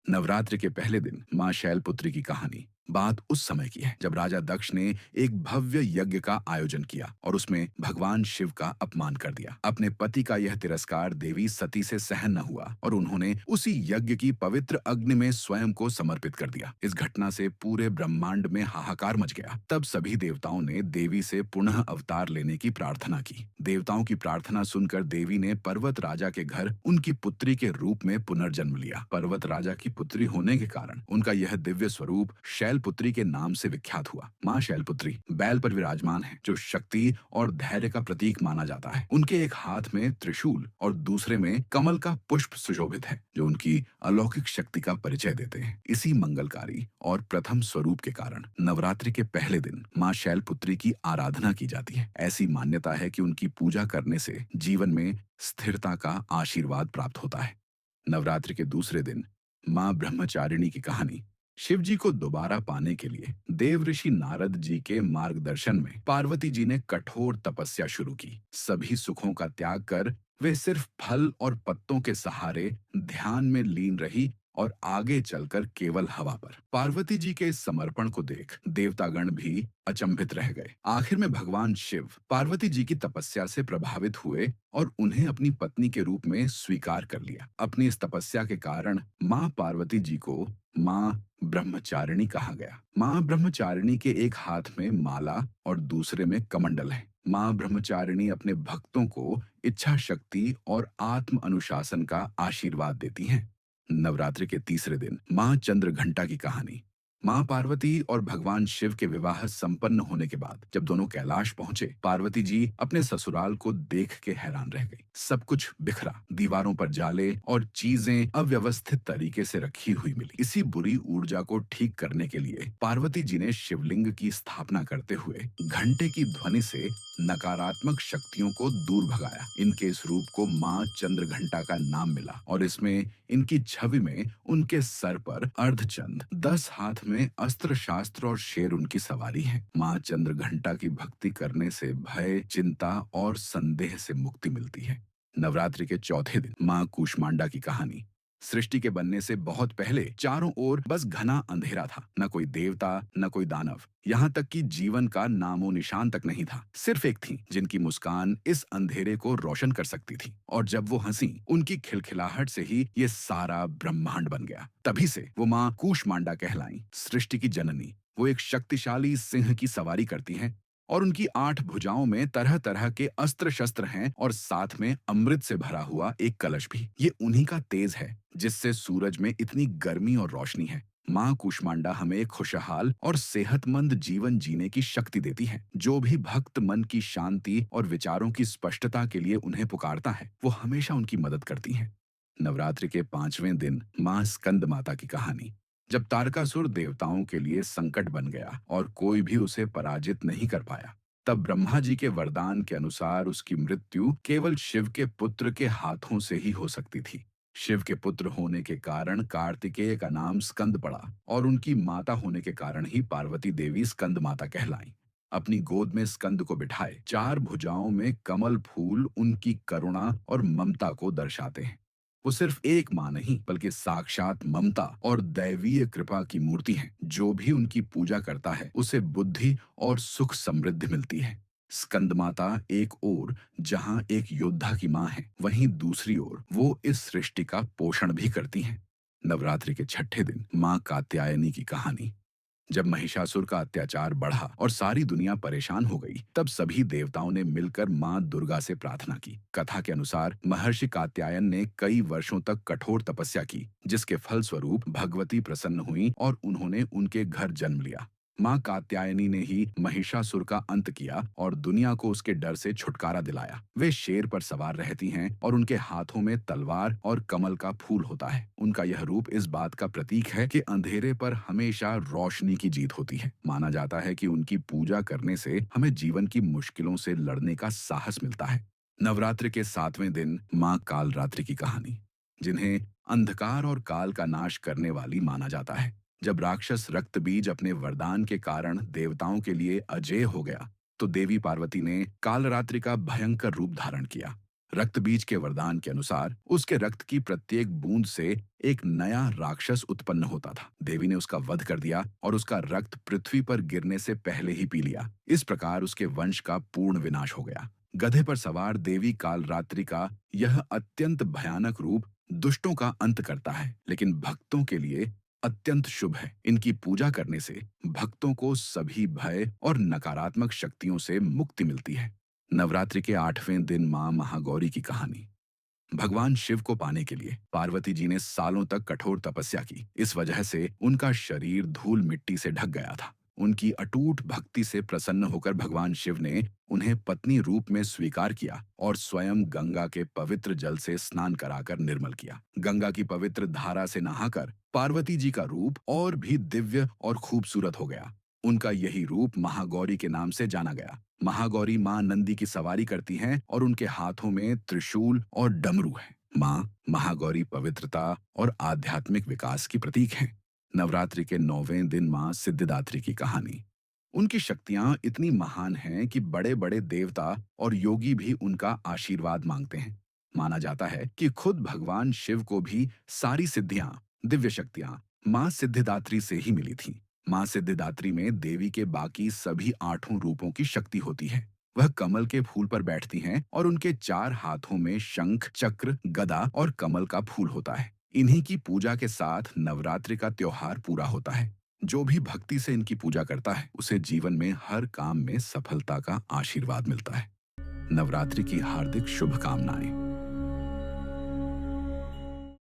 नवरात्रि के पहले दिन मां शैलपुत्री की कहानी। बात उस समय की है जब राजा दक्ष ने एक भव्य यज्ञ का आयोजन किया और उसमें भगवान शिव का अपमान कर दिया। अपने पति का यह तिरस्कार देवी सती से सहन न हुआ और उन्होंने उसी यज्ञ की पवित्र अग्नि में स्वयं को समर्पित कर दिया। इस घटना से पूरे ब्रह्मांड में हाहाकार मच गया। तब सभी देवताओं ने देवी से पुनः अवतार लेने की प्रार्थना की। देवताओं की प्रार्थना सुनकर देवी ने पर्वत राजा के घर उनकी पुत्री के रूप में पुनर्जन्म लिया। पर्वत राजा की पुत्री होने के कारण उनका यह दिव्य स्वरूप शैलपुत्री के नाम से विख्यात हुआ। मां शैलपुत्री बैल पर विराजमान है, जो शक्ति और धैर्य का प्रतीक माना जाता है। उनके एक हाथ में त्रिशूल और दूसरे में कमल का पुष्प सुशोभित है, जो उनकी अलौकिक शक्ति का परिचय देते हैं। इसी मंगलकारी और प्रथम स्वरूप के कारण नवरात्रि के पहले दिन मां शैलपुत्री की आराधना की जाती है। ऐसी मान्यता है कि उनकी पूजा करने से जीवन में स्थिरता का आशीर्वाद प्राप्त होता है। नवरात्रि के दूसरे दिन मां ब्रह्मचारिणी की कहानी। शिव जी को दोबारा पाने के लिए देव ऋषि नारद जी के मार्गदर्शन में पार्वती जी ने कठोर तपस्या शुरू की। सभी सुखों का त्याग कर वे सिर्फ फल और पत्तों के सहारे ध्यान में लीन रही और आगे चलकर केवल हवा पर। पार्वती जी के इस समर्पण को देख देवतागण भी अचंभित रह गए। आखिर में भगवान शिव पार्वती जी की तपस्या से प्रभावित हुए और उन्हें अपनी पत्नी के रूप में स्वीकार कर लिया। अपनी इस तपस्या के कारण मां पार्वती जी को मां ब्रह्मचारिणी कहा गया। मां ब्रह्मचारिणी के एक हाथ में माला और दूसरे में कमंडल है। मां ब्रह्मचारिणी अपने भक्तों को इच्छा शक्ति और आत्म अनुशासन का आशीर्वाद देती हैं। नवरात्रि के तीसरे दिन मां चंद्रघंटा की कहानी। मां पार्वती और भगवान शिव के विवाह संपन्न होने के बाद जब दोनों कैलाश पहुंचे, पार्वती जी अपने ससुराल को देख के हैरान रह गई। सब कुछ बिखरा, दीवारों पर जाले और चीजें अव्यवस्थित तरीके से रखी हुई मिली। इसी बुरी ऊर्जा को ठीक करने के लिए पार्वती जी ने शिवलिंग की स्थापना करते हुए घंटे की ध्वनि से नकारात्मक शक्तियों को दूर भगाया। इनके इस रूप को मां चंद्रघंटा का नाम मिला और इसमें इनकी छवि में उनके सर पर अर्धचंद, 10 हाथ में अस्त्र शास्त्र और शेर उनकी सवारी है। मां चंद्रघंटा की भक्ति करने से भय, चिंता और संदेह से मुक्ति मिलती है। नवरात्रि के चौथे दिन मां कूष्मांडा की कहानी। सृष्टि के बनने से बहुत पहले चारों ओर बस घना अंधेरा था। न कोई देवता, न कोई दानव, यहाँ तक कि जीवन का नामो निशान तक नहीं था। सिर्फ एक थी जिनकी मुस्कान इस अंधेरे को रोशन कर सकती थी, और जब वो हंसी, उनकी खिलखिलाहट से ही ये सारा ब्रह्मांड बन गया। तभी से वो मां कूष्मांडा कहलाई, सृष्टि की जननी। वो एक शक्तिशाली सिंह की सवारी करती हैं और उनकी 8 भुजाओं में तरह तरह के अस्त्र शस्त्र हैं और साथ में अमृत से भरा हुआ एक कलश भी। ये उन्हीं का तेज है जिससे सूरज में इतनी गर्मी और रोशनी है। मां कूष्मांडा हमें एक खुशहाल और सेहतमंद जीवन जीने की शक्ति देती है। जो भी भक्त मन की शांति और विचारों की स्पष्टता के लिए उन्हें पुकारता है, वो हमेशा उनकी मदद करती हैं। नवरात्रि के 5वें दिन मां स्कंद माता की कहानी। जब तारकासुर देवताओं के लिए संकट बन गया और कोई भी उसे पराजित नहीं कर पाया, तब ब्रह्मा जी के वरदान के अनुसार उसकी मृत्यु केवल शिव के पुत्र के हाथों से ही हो सकती थी। शिव के पुत्र होने के कारण कार्तिकेय का नाम स्कंद पड़ा और उनकी माता होने के कारण ही पार्वती देवी स्कंद माता कहलाई। अपनी गोद में स्कंद को बिठाए 4 भुजाओं में कमल फूल उनकी करुणा और ममता को दर्शाते हैं। वो सिर्फ एक मां नहीं, बल्कि साक्षात ममता और दैवीय कृपा की मूर्ति है। जो भी उनकी पूजा करता है, उसे बुद्धि और सुख समृद्धि मिलती है। स्कंद माता एक ओर जहां एक योद्धा की मां है, वहीं दूसरी ओर वो इस सृष्टि का पोषण भी करती हैं। नवरात्रि के छठे दिन मां कात्यायनी की कहानी। जब महिषासुर का अत्याचार बढ़ा और सारी दुनिया परेशान हो गई, तब सभी देवताओं ने मिलकर मां दुर्गा से प्रार्थना की। कथा के अनुसार महर्षि कात्यायन ने कई वर्षों तक कठोर तपस्या की, जिसके फलस्वरूप भगवती प्रसन्न हुई और उन्होंने उनके घर जन्म लिया। मां कात्यायनी ने ही महिषासुर का अंत किया और दुनिया को उसके डर से छुटकारा दिलाया। वे शेर पर सवार रहती हैं और उनके हाथों में तलवार और कमल का फूल होता है। उनका यह रूप इस बात का प्रतीक है कि अंधेरे पर हमेशा रोशनी की जीत होती है। माना जाता है कि उनकी पूजा करने से हमें जीवन की मुश्किलों से लड़ने का साहस मिलता है। नवरात्रि के 7वें दिन मां कालरात्रि की कहानी, जिन्हें अंधकार और काल का नाश करने वाली माना जाता है। जब राक्षस रक्त बीज अपने वरदान के कारण देवताओं के लिए अजेय हो गया, तो देवी पार्वती ने कालरात्रि का भयंकर रूप धारण किया। रक्त बीज के वरदान के अनुसार उसके रक्त की प्रत्येक बूंद से एक नया राक्षस उत्पन्न होता था। देवी ने उसका वध कर दिया और उसका रक्त पृथ्वी पर गिरने से पहले ही पी लिया। इस प्रकार उसके वंश का पूर्ण विनाश हो गया। गधे पर सवार देवी कालरात्रि का यह अत्यंत भयानक रूप दुष्टों का अंत करता है, लेकिन भक्तों के लिए अत्यंत शुभ है। इनकी पूजा करने से भक्तों को सभी भय और नकारात्मक शक्तियों से मुक्ति मिलती है। नवरात्रि के 8वें दिन मां महागौरी की कहानी। भगवान शिव को पाने के लिए पार्वती जी ने सालों तक कठोर तपस्या की। इस वजह से उनका शरीर धूल मिट्टी से ढक गया था। उनकी अटूट भक्ति से प्रसन्न होकर भगवान शिव ने उन्हें पत्नी रूप में स्वीकार किया और स्वयं गंगा के पवित्र जल से स्नान कराकर निर्मल किया। गंगा की पवित्र धारा से नहाकर पार्वती जी का रूप और भी दिव्य और खूबसूरत हो गया। उनका यही रूप महागौरी के नाम से जाना गया। महागौरी मां नंदी की सवारी करती हैं और उनके हाथों में त्रिशूल और डमरू है। मां महागौरी पवित्रता और आध्यात्मिक विकास की प्रतीक हैं। नवरात्रि के 9वें दिन मां सिद्धिदात्री की कहानी। उनकी शक्तियां इतनी महान हैं कि बड़े बड़े देवता और योगी भी उनका आशीर्वाद मांगते हैं। माना जाता है कि खुद भगवान शिव को भी सारी सिद्धियां, दिव्य शक्तियां मां सिद्धिदात्री से ही मिली थीं। मां सिद्धिदात्री में देवी के बाकी सभी 8 रूपों की शक्ति होती है। वह कमल के फूल पर बैठती हैं और उनके 4 हाथों में शंख, चक्र, गदा और कमल का फूल होता है। इन्हीं की पूजा के साथ नवरात्रि का त्योहार पूरा होता है। जो भी भक्ति से इनकी पूजा करता है, उसे जीवन में हर काम में सफलता का आशीर्वाद मिलता है। नवरात्रि की हार्दिक शुभकामनाएं।